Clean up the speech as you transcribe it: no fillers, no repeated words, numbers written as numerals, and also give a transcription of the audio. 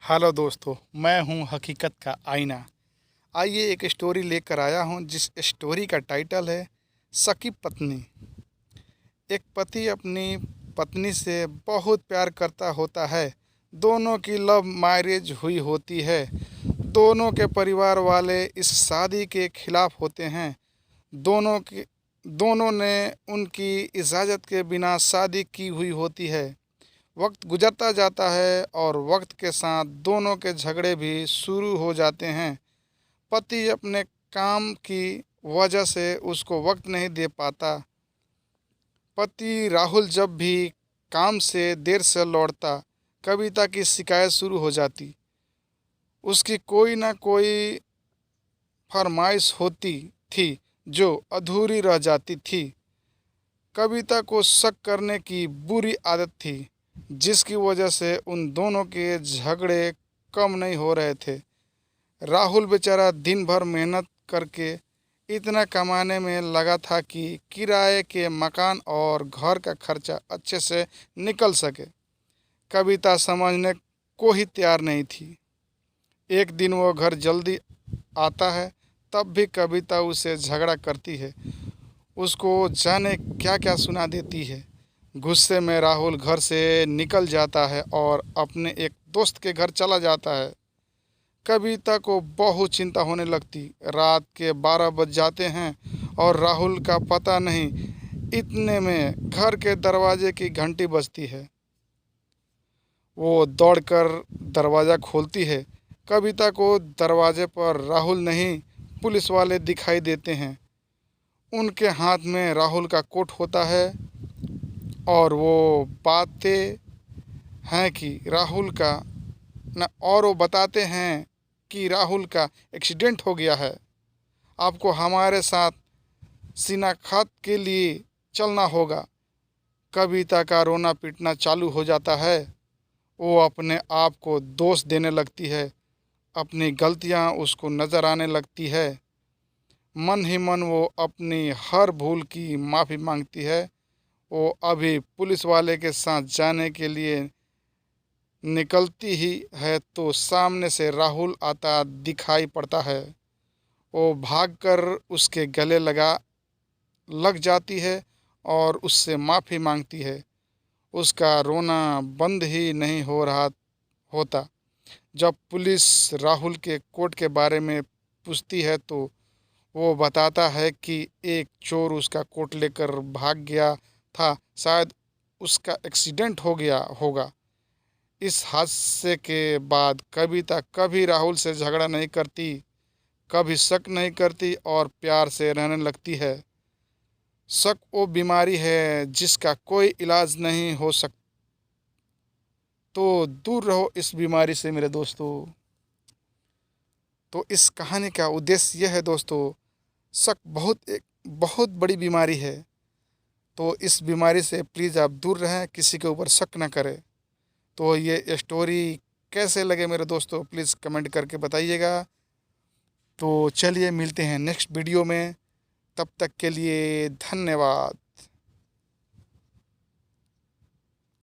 Hello दोस्तों, मैं हूं हकीकत का आईना। आइए एक स्टोरी लेकर आया हूं जिस स्टोरी का टाइटल है सकी पत्नी। एक पति अपनी पत्नी से बहुत प्यार करता होता है। दोनों की लव मैरिज हुई होती है। दोनों के परिवार वाले इस शादी के खिलाफ होते हैं। दोनों ने उनकी इजाज़त के बिना शादी की हुई होती है। वक्त गुजरता जाता है और वक्त के साथ दोनों के झगड़े भी शुरू हो जाते हैं। पति अपने काम की वजह से उसको वक्त नहीं दे पाता। पति राहुल जब भी काम से देर से लौटता, कविता की शिकायत शुरू हो जाती। उसकी कोई ना कोई फरमाइश होती थी जो अधूरी रह जाती थी। कविता को शक करने की बुरी आदत थी, जिसकी वजह से उन दोनों के झगड़े कम नहीं हो रहे थे। राहुल बेचारा दिन भर मेहनत करके इतना कमाने में लगा था कि किराए के मकान और घर का खर्चा अच्छे से निकल सके। कविता समझने को ही तैयार नहीं थी। एक दिन वो घर जल्दी आता है, तब भी कविता उसे झगड़ा करती है। उसको जाने क्या क्या सुना देती है। गुस्से में राहुल घर से निकल जाता है और अपने एक दोस्त के घर चला जाता है। कविता को बहुत चिंता होने लगती। रात के 12 बज जाते हैं और राहुल का पता नहीं। इतने में घर के दरवाजे की घंटी बजती है। वो दौड़कर दरवाज़ा खोलती है। कविता को दरवाजे पर राहुल नहीं, पुलिस वाले दिखाई देते हैं। उनके हाथ में राहुल का कोट होता है और वो बताते हैं कि राहुल का एक्सीडेंट हो गया है। आपको हमारे साथ शिनाख्त के लिए चलना होगा। कविता का रोना पीटना चालू हो जाता है। वो अपने आप को दोष देने लगती है। अपनी गलतियां उसको नज़र आने लगती है। मन ही मन वो अपनी हर भूल की माफ़ी मांगती है। वो अभी पुलिस वाले के साथ जाने के लिए निकलती ही है तो सामने से राहुल आता दिखाई पड़ता है। वो भागकर उसके गले लग जाती है और उससे माफ़ी मांगती है। उसका रोना बंद ही नहीं हो रहा होता। जब पुलिस राहुल के कोट के बारे में पूछती है तो वो बताता है कि एक चोर उसका कोट लेकर भाग गया था। शायद उसका एक्सीडेंट हो गया होगा। इस हादसे के बाद कविता कभी राहुल से झगड़ा नहीं करती, कभी शक नहीं करती और प्यार से रहने लगती है। शक वो बीमारी है जिसका कोई इलाज नहीं हो सकता, तो दूर रहो इस बीमारी से मेरे दोस्तों। तो इस कहानी का उद्देश्य यह है दोस्तों, शक एक बहुत बड़ी बीमारी है। तो इस बीमारी से प्लीज़ आप दूर रहें, किसी के ऊपर शक ना करें। तो ये स्टोरी कैसे लगे मेरे दोस्तों, प्लीज़ कमेंट करके बताइएगा। तो चलिए मिलते हैं नेक्स्ट वीडियो में। तब तक के लिए धन्यवाद।